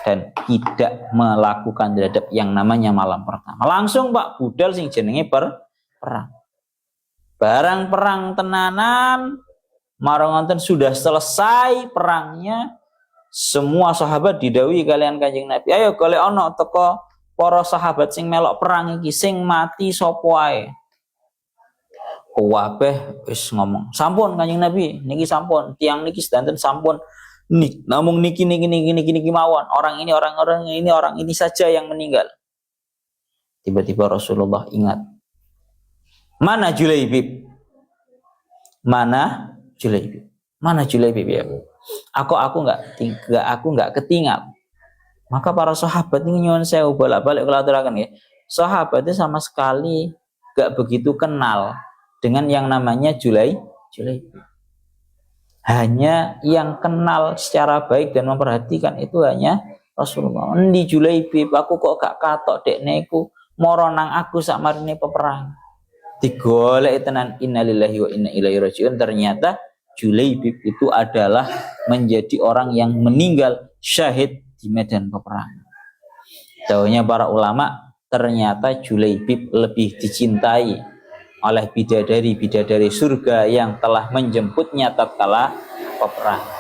dan tidak melakukan terhadap yang namanya malam pertama. Langsung Pak budal sing jenenge perang. Barang perang tenanan, marang wonten sudah selesai perangnya, semua sahabat didhawuhi kalian Kanjeng Nabi, ayo golek ana teko para sahabat sing melok perang iki, sing mati sapa wae. Kabeh wis ngomong, sampun Kanjeng Nabi, niki sampun, tiang niki sedanten sampun. Namung niki mawon, orang ini saja yang meninggal. Tiba-tiba Rasulullah ingat, mana Julaibib? Mana Julaibib ya? Aku nggak ketinggal. Maka para sahabat ini nyuwun sewu bolak-balik kula aturaken ya. Sahabatnya sama sekali nggak begitu kenal dengan yang namanya Julaibib. Hanya yang kenal secara baik dan memperhatikan itu hanya Rasulullah. Endi Julaibib, aku kok gak katok dekne iku mara nang aku sak marine peperang. Digolek tenan, innalillahi wa inna ilaihi rajiun. Ternyata Julaibib itu adalah menjadi orang yang meninggal syahid di medan peperangan. Dawuhnya para ulama, ternyata Julaibib lebih dicintai oleh bidadari surga yang telah menjemputnya tatkala peperangan.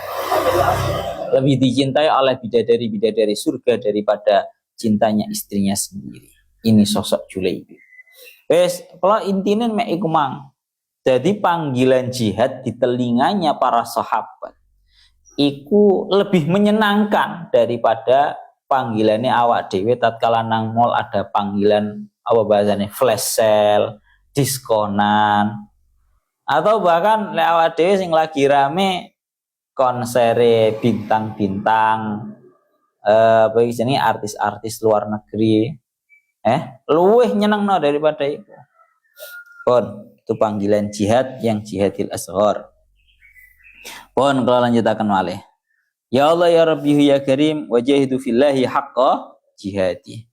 Lebih dicintai oleh bidadari surga daripada cintanya istrinya sendiri. Ini sosok Julaibib. Wes, kalau intine mek iku mang. Jadi panggilan jihad di telinganya para sahabat iku lebih menyenangkan daripada panggilannya awak dhewe tatkala nang mall ada panggilan apa bahasane flash sale, diskonan, atau bahkan lek awak dhewe sing lagi rame konsere bintang-bintang apa jenenge artis-artis luar negeri luwih nyenengno daripada itu. Pun itu panggilan jihad yang jihadil asghar. Pun kalau lanjutaken malih. Ya Allah ya Rabbi ya Karim wajahidu fillahi haqqa jihadi.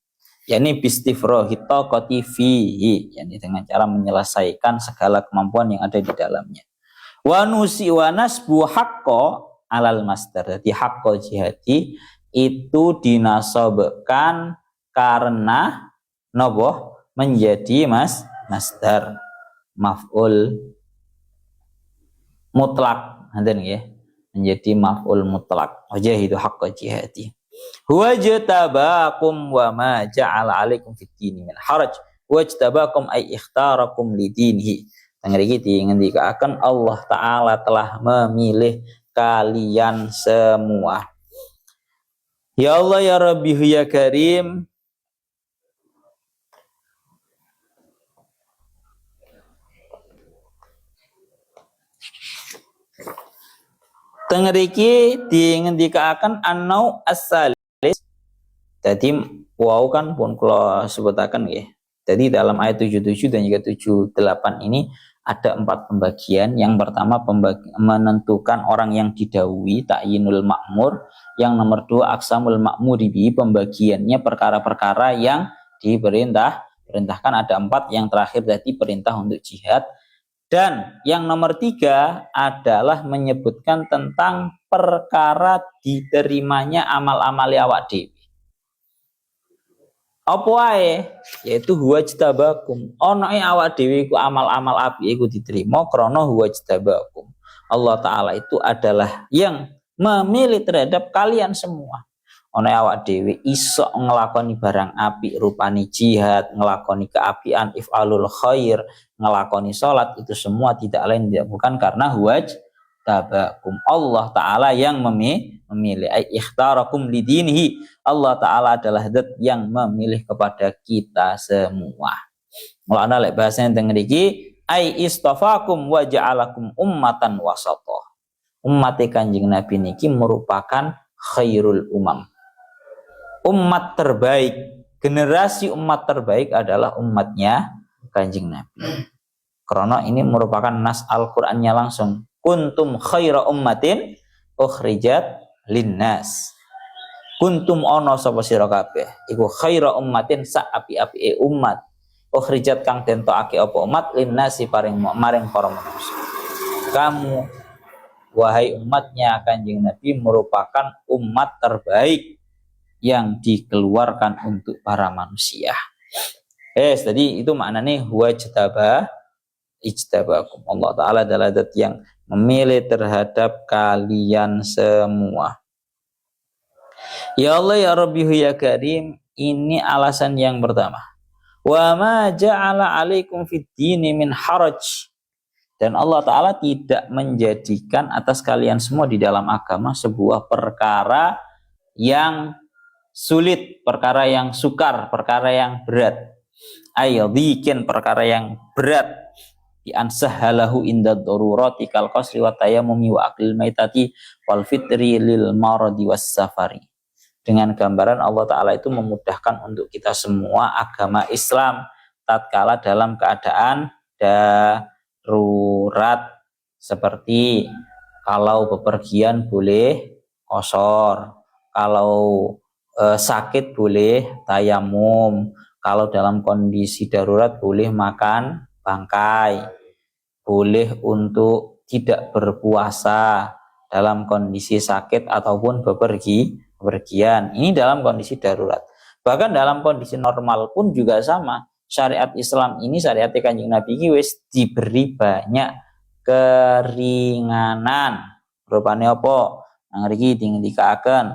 yakni bistifrohi taqati fihi, yakni dengan cara menyelesaikan segala kemampuan yang ada di dalamnya. Wa nusi wa nasbu haqqo alal masdar. Jadi haqqo jihadi itu dinasabkan karena noboh menjadi masdar maf'ul mutlak, nanten nggih, menjadi maf'ul mutlak. Wajahidu haqqo jihadi. Huwa jatabakum wa ma ja'ala 'alaikum fid dini min haraj wajtabakum ay ikhtarakum lidinihi. Tengeri iki ngendikaken Allah taala telah memilih kalian semua. Ya Allah ya Rabbi ya Karim, tengeriki dingendikaken annau as-salis. Jadi wow kan pun kalau sebutaken nggih. Jadi dalam ayat 77 dan juga 78 ini ada 4 pembagian. Yang pertama menentukan orang yang didhawuhi ta'yinul ma'mur. Yang nomor 2 aqsamul ma'muri bi, pembagiannya perkara-perkara yang perintahkan ada 4, yang terakhir tadi perintah untuk jihad. Dan yang nomor 3 adalah menyebutkan tentang perkara diterimanya amal-amal awak dhewe. Apa wae? Yaitu huwajtabakum. Ono awak dhewe iku amal-amal apik iku diterima krana huwajtabakum. Allah Ta'ala itu adalah yang memilih terhadap kalian semua. Ono awak dhewe iso ngelakoni barang apik rupani jihad, ngelakoni keapian if'alul khair, ngelakoni salat, itu semua tidak lain tidak bukan karena tabakum. Allah Ta'ala yang memilih. Ikhtarakum lidinihi. Allah Ta'ala adalah zat yang memilih kepada kita semua. Mulanya lek bahasanya teng mriki ai istafakum wa ja'alakum ummatan wasata. Umat Kanjeng Nabi niki merupakan khairul umam. Umat terbaik, generasi umat terbaik adalah umatnya Kanjeng Nabi. Karena ini merupakan nas Al-Qur'annya langsung. Kuntum khaira ummatin ukhrijat linnas. Kuntum ono sapa sira kabeh iku khaira ummatin sak api-apike umat ukhrijat kang den tokake apa umat linnasi maring para manusia. Kamu wahai umatnya Kanjeng Nabi merupakan umat terbaik yang dikeluarkan untuk para manusia. Tadi itu maknanya huwa ijtabakum. Allah Ta'ala adalah zat yang memilih terhadap kalian semua. Ya Allah ya Rabbi ya Karim, ini alasan yang pertama. Wa ma ja'ala alaikum fid dini min haraj. Dan Allah Ta'ala tidak menjadikan atas kalian semua di dalam agama sebuah perkara yang sulit, perkara yang sukar, perkara yang berat. Ayyadhikin, perkara yang berat. Bi ansahalahu inda darurati kal qasri wa tayammumi wa aqlil maitati wal fitri lil maradi was safari. Dengan gambaran Allah Ta'ala itu memudahkan untuk kita semua agama Islam tatkala dalam keadaan darurat, seperti kalau bepergian boleh qashar, kalau sakit boleh tayamum, kalau dalam kondisi darurat boleh makan bangkai, boleh untuk tidak berpuasa dalam kondisi sakit ataupun bepergian. Ini dalam kondisi darurat. Bahkan dalam kondisi normal pun juga sama. Syariat Islam ini, syariat Kanjeng Nabi ini wis diberi banyak keringanan. Rupane apa? Nang mriki dikaaken,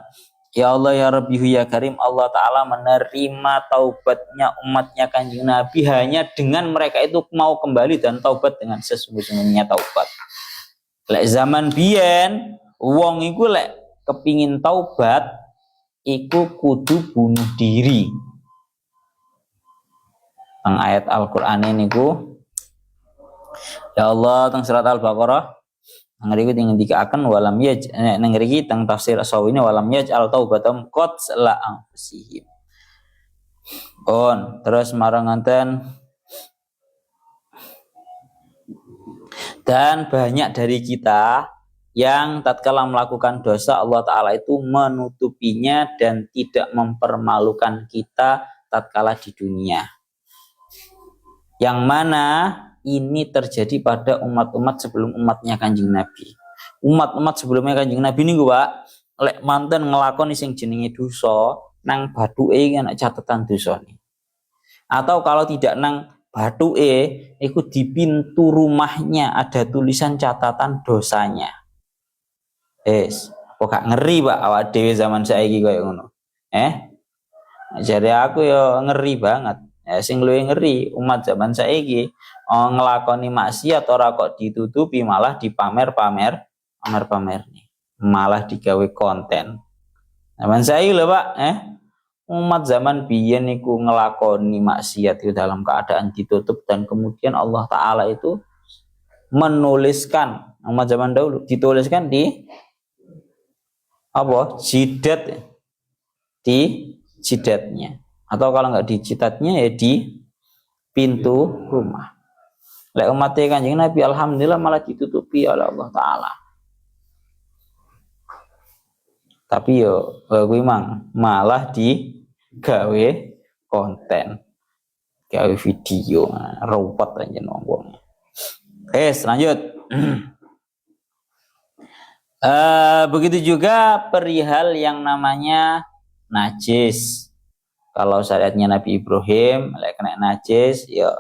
ya Allah ya Rabbi ya Karim, Allah Ta'ala menerima taubatnya umatnya Kanjeng Nabi hanya dengan mereka itu mau kembali dan taubat dengan sesungguh-sungguhnya taubat. Lek zaman biyen wong iku lek kepingin taubat iku kudu bunuh diri. Ang ayat Al-Qur'an ini ku, ya Allah teng surat Al-Baqarah ngriku dikaaken walam yaj ngriki teng tafsir As-Sawini walam yaj al taubatum qad la anfusihim. Terus marang nganten, dan banyak dari kita yang tatkala melakukan dosa Allah Ta'ala itu menutupinya dan tidak mempermalukan kita tatkala di dunia. Yang mana ini terjadi pada umat-umat sebelum umatnya Kanjeng Nabi. Umat-umat sebelumnya Kanjeng Nabi ini Pak, lek manten ngelakoni sing jenenge dosa, nang bathuke ana catatan dosane. Atau kalau tidak nang bathuke, iku di pintu rumahnya ada tulisan catatan dosanya. Kok gak ngeri Pak awak dhewe zaman saiki koyo ngono. Jadi aku ya ngeri banget. Sing luwih ngeri umat zaman saiki ngelakoni maksiat ora kok ditutupi, malah dipamer-pamer nih. Malah digawe konten. Zaman saiki lho Pak, umat zaman biyen niku ngelakoni maksiat itu dalam keadaan ditutup dan kemudian Allah Ta'ala itu menuliskan, umat zaman dahulu dituliskan di jidat, di jidatnya. Atau kalau nggak di jidatnya ya di pintu rumah. Lek umat Kanjeng Nabi alhamdulillah malah ditutupi oleh Allah Ta'ala. Tapi yo kuwi mang malah digawe konten. gawe video robot aja wong. Lanjut. Begitu juga perihal yang namanya najis. Kalau syariatnya Nabi Ibrahim lek kena najis ya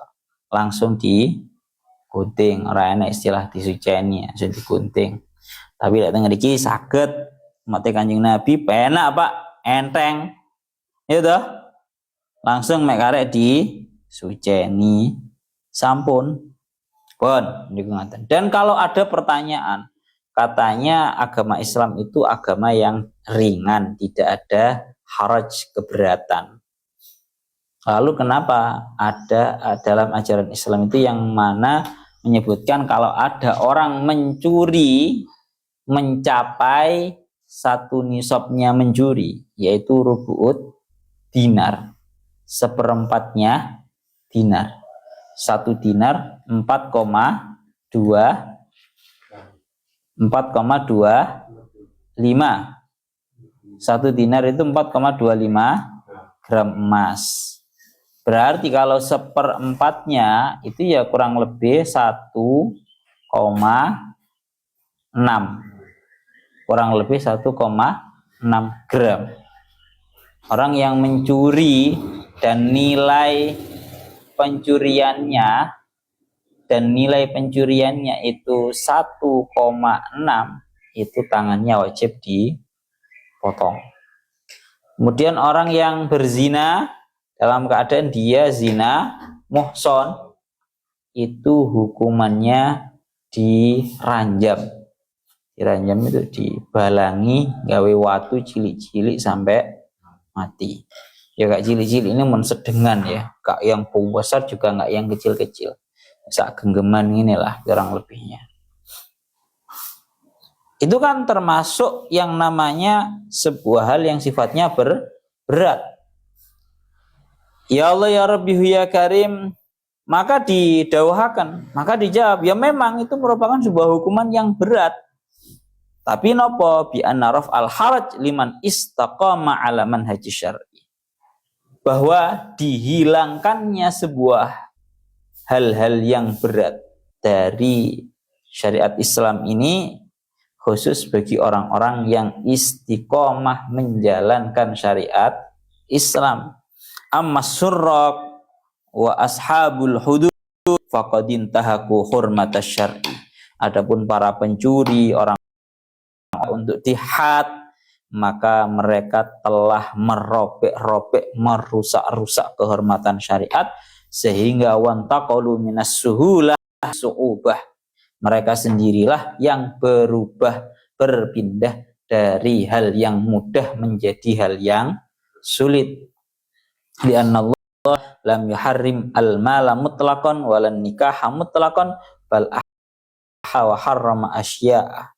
langsung digunting, ora enak istilah disuceni, langsung digunting. Tapi lek teng mriki saged mate Kanjeng Nabi penak Pak, enteng. Ya toh? Langsung mek karek disuceni sampun. Pun niku ngaten. Dan kalau ada pertanyaan, katanya agama Islam itu agama yang ringan, tidak ada haraj, keberatan. Lalu kenapa ada dalam ajaran Islam itu yang mana menyebutkan kalau ada orang mencuri mencapai satu nisabnya mencuri, yaitu rubu'ut dinar, seperempatnya dinar. 1 dinar 4,25. 1 dinar itu 4,25 gram emas. Berarti kalau seperempatnya itu ya kurang lebih 1,6. Kurang lebih 1,6 gram. Orang yang mencuri dan nilai pencuriannya itu 1,6, itu tangannya wajib dipotong. Kemudian orang yang berzina dalam keadaan dia zina muhson, itu hukumannya diranjam itu dibalangi gawe watu cilik-cilik sampai mati. Ya gak cilik-cilik ini mensedengan ya, gak yang besar juga gak yang kecil-kecil, sak genggeman inilah kurang lebihnya. Itu kan termasuk yang namanya sebuah hal yang sifatnya berat. Ya Allah ya Rabbi ya Karim, maka didawahkan, maka dijawab, ya memang itu merupakan sebuah hukuman yang berat. Tapi nopo bi anaraf al haraj liman istaqama ala manhaji syar'i, bahwa dihilangkannya sebuah hal-hal yang berat dari syariat Islam ini khusus bagi orang-orang yang istiqomah menjalankan syariat Islam. Amma surrak wa ashabul hudud faqadin tahaku hurmatasy syar'i. Adapun para pencuri, orang untuk dihad, maka mereka telah merobek-robek, merusak-rusak kehormatan syariat, sehingga wantaqalu minas suhulah su'ubah, mereka sendirilah yang berpindah dari hal yang mudah menjadi hal yang sulit. Lianna Allah lam yuharrim al-mala mutlaqan walan nikaha mutlaqan bal wa harrama asya'a.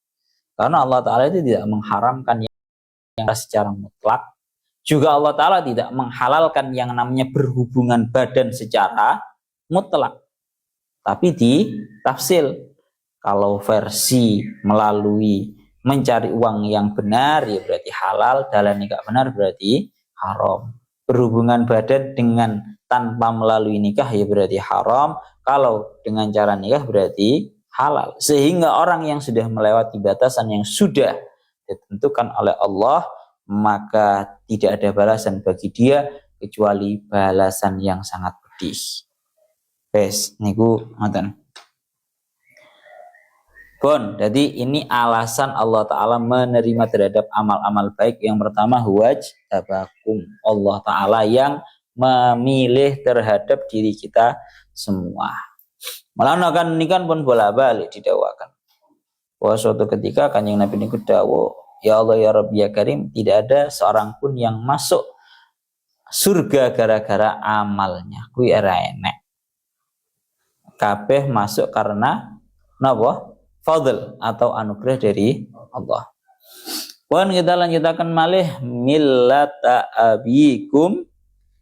Karena Allah Ta'ala itu tidak mengharamkan yang secara mutlak, juga Allah Ta'ala tidak menghalalkan yang namanya berhubungan badan secara mutlak, tapi ditafsil. Kalau versi melalui mencari uang yang benar ya berarti halal, dalam nikah benar berarti haram. Berhubungan badan dengan tanpa melalui nikah ya berarti haram, kalau dengan cara nikah berarti halal. Sehingga orang yang sudah melewati batasan yang sudah ditentukan oleh Allah, maka tidak ada balasan bagi dia kecuali balasan yang sangat pedih. Wes niku ngoten. Bon, jadi ini alasan Allah Ta'ala menerima terhadap amal-amal baik. Yang pertama huwajtabakum, Allah Ta'ala yang memilih terhadap diri kita semua. Malah akan nikan pun bolak-balik didakwakan. Bahwa suatu ketika Kanjeng Nabi niku dawuh, ya Allah ya Rabbi ya Karim, tidak ada seorang pun yang masuk surga gara-gara amalnya. Kuwi ora enek. Kabeh masuk karena napa? Fadl atau anugerah dari Allah. Pun kita lanjutakan malih millata abikum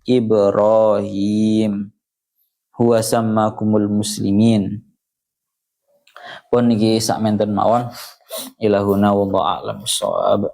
Ibrahim huwa sammakumul muslimin. Pun iki sak menten mawon ilahuna wallahu a'lam bissawab.